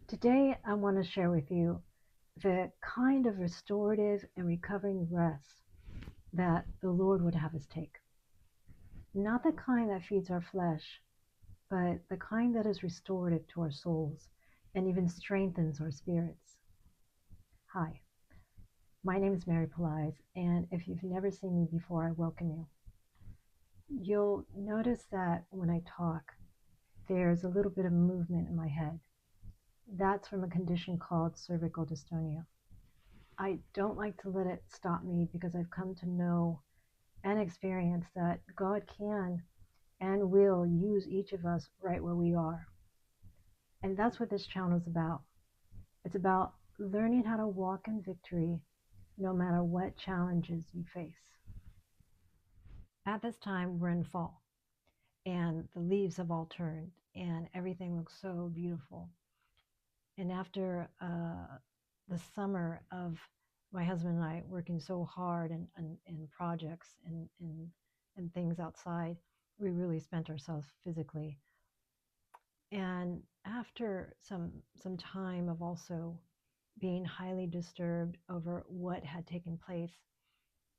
Today, I want to share with you the kind of restorative and recovering rest that the Lord would have us take. Not the kind that feeds our flesh, but the kind that is restorative to our souls and even strengthens our spirits. Hi, my name is Mary Peliz, and if you've never seen me before, I welcome you. You'll notice that when I talk, there's a little bit of movement in my head. That's from a condition called cervical dystonia. I don't like to let it stop me because I've come to know and experience that God can and will use each of us right where we are. And that's what this channel is about. It's about learning how to walk in victory no matter what challenges you face. At this time, we're in fall and the leaves have all turned and everything looks so beautiful. And after the summer of my husband and I working so hard in projects and things outside, we really spent ourselves physically. And after some time of also being highly disturbed over what had taken place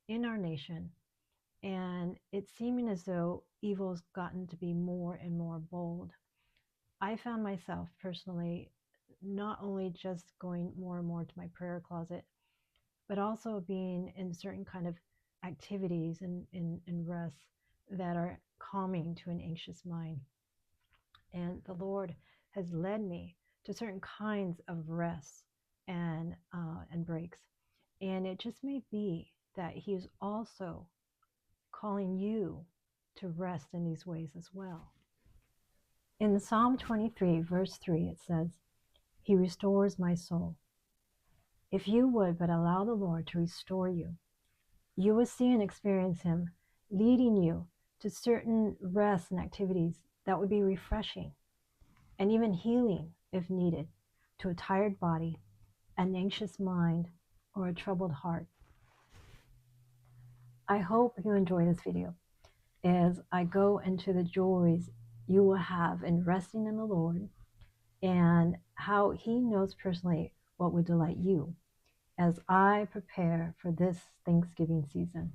in our nation, and it seeming as though evil's gotten to be more and more bold, I found myself personally not only just going more and more to my prayer closet, but also being in certain kind of activities and rests that are calming to an anxious mind. And the Lord has led me to certain kinds of rests and breaks. And it just may be that He is also calling you to rest in these ways as well. In Psalm 23, verse 3, it says, He restores my soul. If you would but allow the Lord to restore you, you will see and experience Him leading you to certain rests and activities that would be refreshing and even healing if needed to a tired body, an anxious mind, or a troubled heart. I hope you enjoy this video as I go into the joys you will have in resting in the Lord and how He knows personally what would delight you as I prepare for this Thanksgiving season.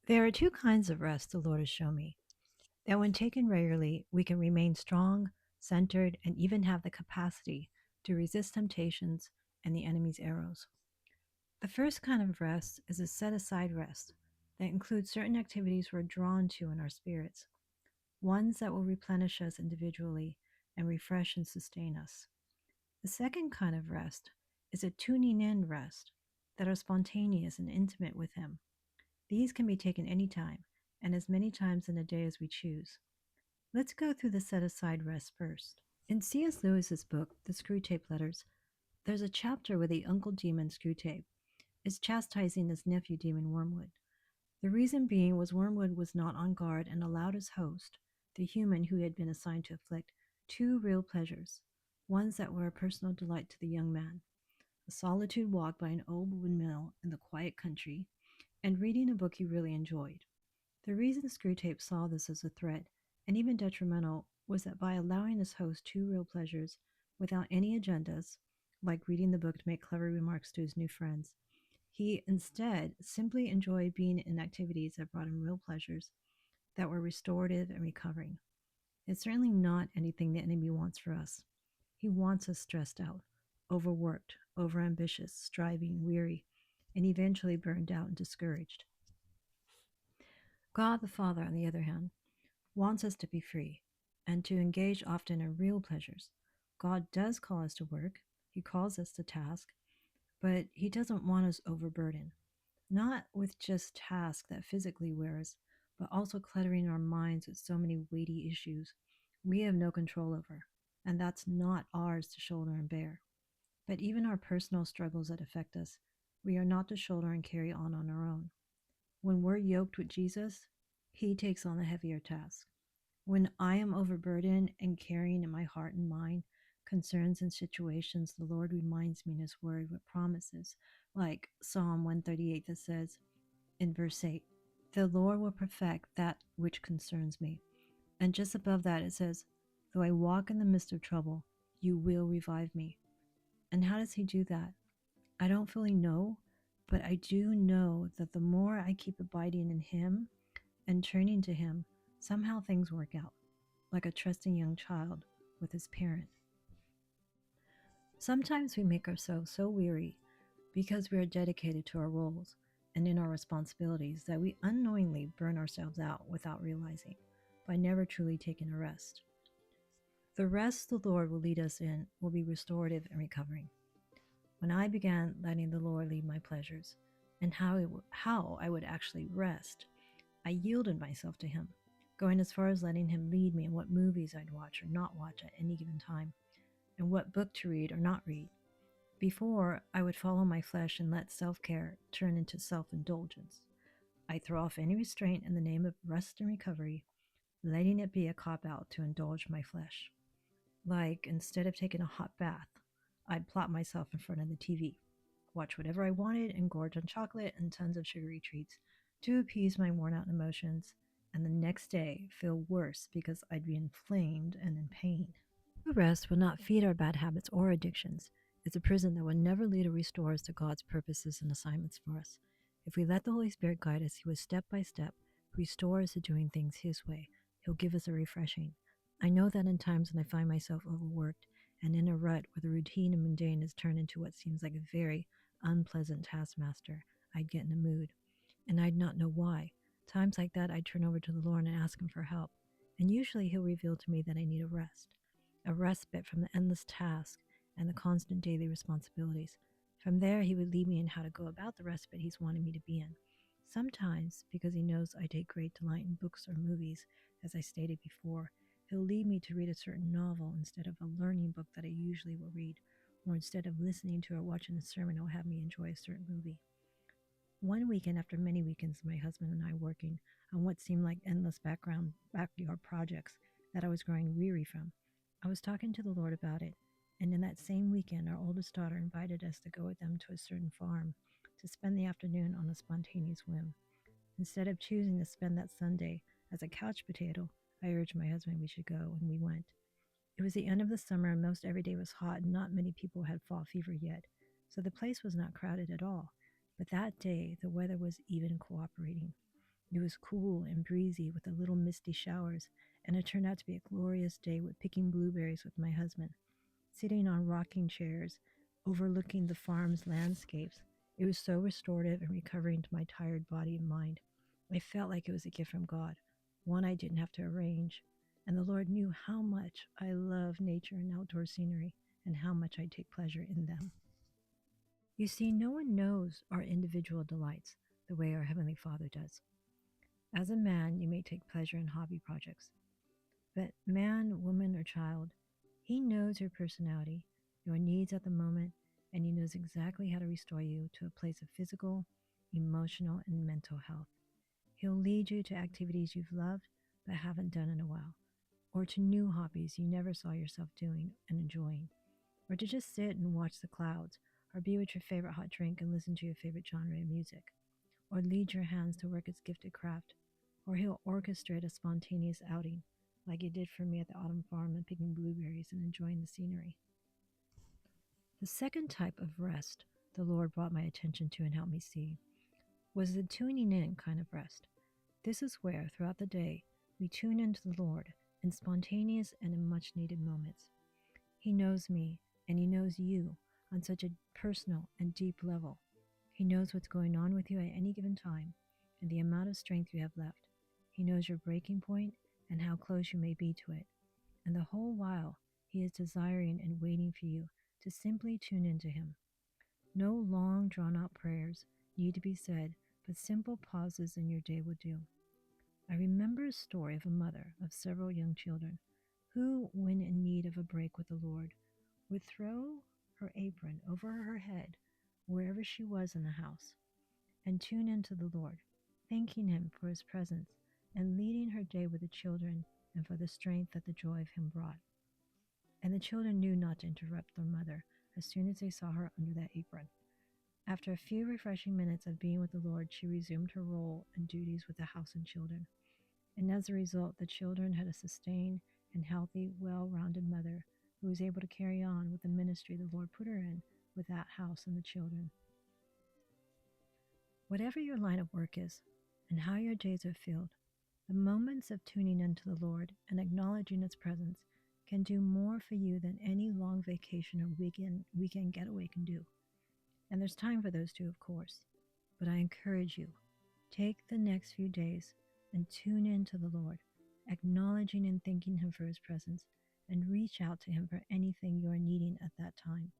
There are two kinds of rest the Lord has shown me. That when taken regularly, we can remain strong, centered, and even have the capacity to resist temptations and the enemy's arrows. The first kind of rest is a set-aside rest that includes certain activities we're drawn to in our spirits, ones that will replenish us individually and refresh and sustain us. The second kind of rest is a tuning in rest that are spontaneous and intimate with Him. These can be taken anytime and as many times in a day as we choose. Let's go through the set-aside rest first. In C.S. Lewis's book, The Screwtape Letters, there's a chapter where the uncle demon Screwtape is chastising his nephew demon Wormwood. The reason being was Wormwood was not on guard and allowed his host, the human who he had been assigned to afflict, two real pleasures, ones that were a personal delight to the young man: a solitude walk by an old windmill in the quiet country, and reading a book he really enjoyed. The reason Screwtape saw this as a threat, and even detrimental, was that by allowing his host two real pleasures without any agendas, like reading the book to make clever remarks to his new friends, he instead simply enjoyed being in activities that brought him real pleasures that were restorative and recovering. It's certainly not anything the enemy wants for us. He wants us stressed out, overworked, overambitious, striving, weary, and eventually burned out and discouraged. God the Father, on the other hand, wants us to be free and to engage often in real pleasures. God does call us to work, He calls us to task, but He doesn't want us overburdened, not with just tasks that physically wear us, but also cluttering our minds with so many weighty issues we have no control over, and that's not ours to shoulder and bear. But even our personal struggles that affect us, we are not to shoulder and carry on our own. When we're yoked with Jesus, He takes on the heavier task. When I am overburdened and carrying in my heart and mind concerns and situations, the Lord reminds me in His Word with promises, like Psalm 138 that says in verse 8, "The Lord will perfect that which concerns me." And just above that it says, Though I walk in the midst of trouble, you will revive me. And how does he do that? I don't fully know, but I do know that the more I keep abiding in him and turning to him, somehow things work out, like a trusting young child with his parent. Sometimes we make ourselves so weary because we are dedicated to our roles and in our responsibilities that we unknowingly burn ourselves out without realizing, by never truly taking a rest. The rest the Lord will lead us in will be restorative and recovering. When I began letting the Lord lead my pleasures and how I would actually rest, I yielded myself to him, going as far as letting him lead me in what movies I'd watch or not watch at any given time, and what book to read or not read. Before, I would follow my flesh and let self-care turn into self-indulgence. I throw off any restraint in the name of rest and recovery, letting it be a cop-out to indulge my flesh. Like, instead of taking a hot bath, I'd plop myself in front of the TV, watch whatever I wanted, and gorge on chocolate and tons of sugary treats to appease my worn-out emotions, and the next day feel worse because I'd be inflamed and in pain. True rest will not feed our bad habits or addictions. It's a prison that will never lead or restore us to God's purposes and assignments for us. If we let the Holy Spirit guide us, he will step by step restore us to doing things his way. He'll give us a refreshing. I know that in times when I find myself overworked and in a rut where the routine and mundane has turned into what seems like a very unpleasant taskmaster, I'd get in a mood, and I'd not know why. Times like that, I'd turn over to the Lord and ask him for help, and usually he'll reveal to me that I need a respite from the endless tasks and the constant daily responsibilities. From there, he would lead me in how to go about the respite he's wanted me to be in. Sometimes, because he knows I take great delight in books or movies, as I stated before, he'll lead me to read a certain novel instead of a learning book that I usually will read, or instead of listening to or watching a sermon, he'll have me enjoy a certain movie. One weekend after many weekends of my husband and I working on what seemed like endless backyard projects that I was growing weary from, I was talking to the Lord about it, and in that same weekend, our oldest daughter invited us to go with them to a certain farm to spend the afternoon on a spontaneous whim. Instead of choosing to spend that Sunday as a couch potato, I urged my husband we should go, and we went. It was the end of the summer, and most every day was hot, and not many people had fall fever yet, so the place was not crowded at all. But that day, the weather was even cooperating. It was cool and breezy with a little misty showers, and it turned out to be a glorious day with picking blueberries with my husband, sitting on rocking chairs, overlooking the farm's landscapes. It was so restorative and recovering to my tired body and mind. I felt like it was a gift from God, one I didn't have to arrange. And the Lord knew how much I love nature and outdoor scenery, and how much I take pleasure in them. You see, no one knows our individual delights the way our Heavenly Father does. As a man, you may take pleasure in hobby projects, but man, woman, or child, he knows your personality, your needs at the moment, and he knows exactly how to restore you to a place of physical, emotional, and mental health. He'll lead you to activities you've loved but haven't done in a while, or to new hobbies you never saw yourself doing and enjoying, or to just sit and watch the clouds, or be with your favorite hot drink and listen to your favorite genre of music, or lead your hands to work its gifted craft, or he'll orchestrate a spontaneous outing, like he did for me at the autumn farm and picking blueberries and enjoying the scenery. The second type of rest the Lord brought my attention to and helped me see was the tuning in kind of rest. This is where, throughout the day, we tune into the Lord in spontaneous and in much needed moments. He knows me, and he knows you on such a personal and deep level. He knows what's going on with you at any given time and the amount of strength you have left. He knows your breaking point and how close you may be to it. And the whole while, he is desiring and waiting for you to simply tune into him. No long, drawn out prayers need to be said, but simple pauses in your day will do. I remember a story of a mother of several young children who, when in need of a break with the Lord, would throw her apron over her head wherever she was in the house and tune into the Lord, thanking him for his presence and leading her day with the children and for the strength that the joy of him brought. And the children knew not to interrupt their mother as soon as they saw her under that apron. After a few refreshing minutes of being with the Lord, she resumed her role and duties with the house and children. And as a result, the children had a sustained and healthy, well-rounded mother who is able to carry on with the ministry the Lord put her in with that house and the children. Whatever your line of work is and how your days are filled, the moments of tuning into the Lord and acknowledging His presence can do more for you than any long vacation or weekend getaway can do. And there's time for those too, of course. But I encourage you, take the next few days and tune in to the Lord, acknowledging and thanking Him for His presence, and reach out to Him for anything you are needing at that time,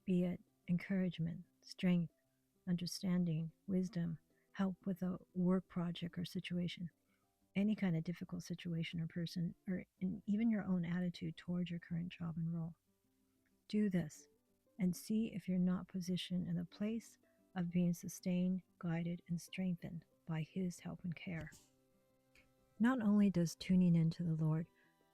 be it encouragement, strength, understanding, wisdom, help with a work project or situation, any kind of difficult situation or person, or even your own attitude towards your current job and role. Do this and see if you're not positioned in a place of being sustained, guided, and strengthened by His help and care. Not only does tuning into the Lord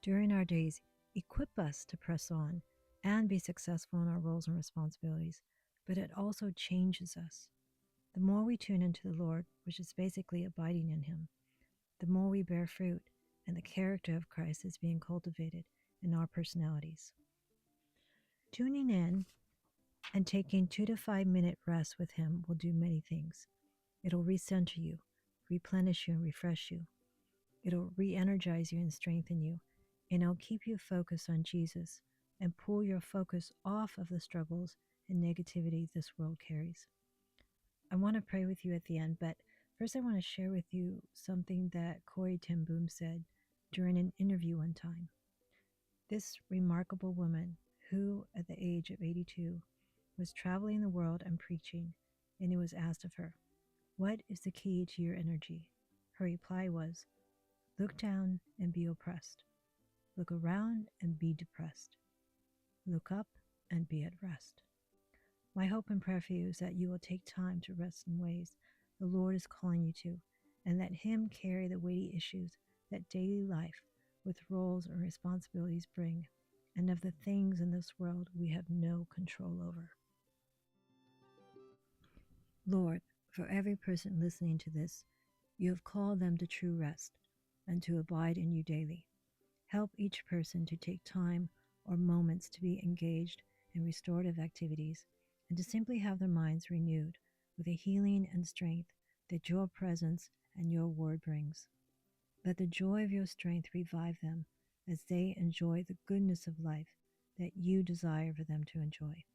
during our days equip us to press on and be successful in our roles and responsibilities, but it also changes us. The more we tune into the Lord, which is basically abiding in Him, the more we bear fruit, and the character of Christ is being cultivated in our personalities. Tuning in and taking 2 to 5 minute rest with Him will do many things. It'll recenter you, replenish you, and refresh you. It'll re-energize you and strengthen you, and it'll keep you focused on Jesus and pull your focus off of the struggles and negativity this world carries. I want to pray with you at the end, but first I want to share with you something that Corrie ten Boom said during an interview one time. This remarkable woman, who at the age of 82 was traveling the world and preaching, and it was asked of her, "What is the key to your energy?" Her reply was, "Look down and be oppressed. Look around and be depressed. Look up and be at rest." My hope and prayer for you is that you will take time to rest in ways the Lord is calling you to, and let Him carry the weighty issues that daily life with roles and responsibilities bring, and of the things in this world we have no control over. Lord, for every person listening to this, you have called them to true rest and to abide in you daily. Help each person to take time or moments to be engaged in restorative activities and to simply have their minds renewed with a healing and strength that your presence and your word brings. Let the joy of your strength revive them as they enjoy the goodness of life that you desire for them to enjoy.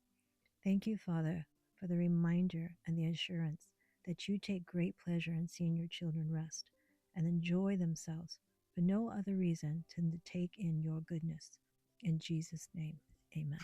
Thank you, Father, for the reminder and the assurance that you take great pleasure in seeing your children rest and enjoy themselves for no other reason than to take in your goodness. In Jesus' name, amen.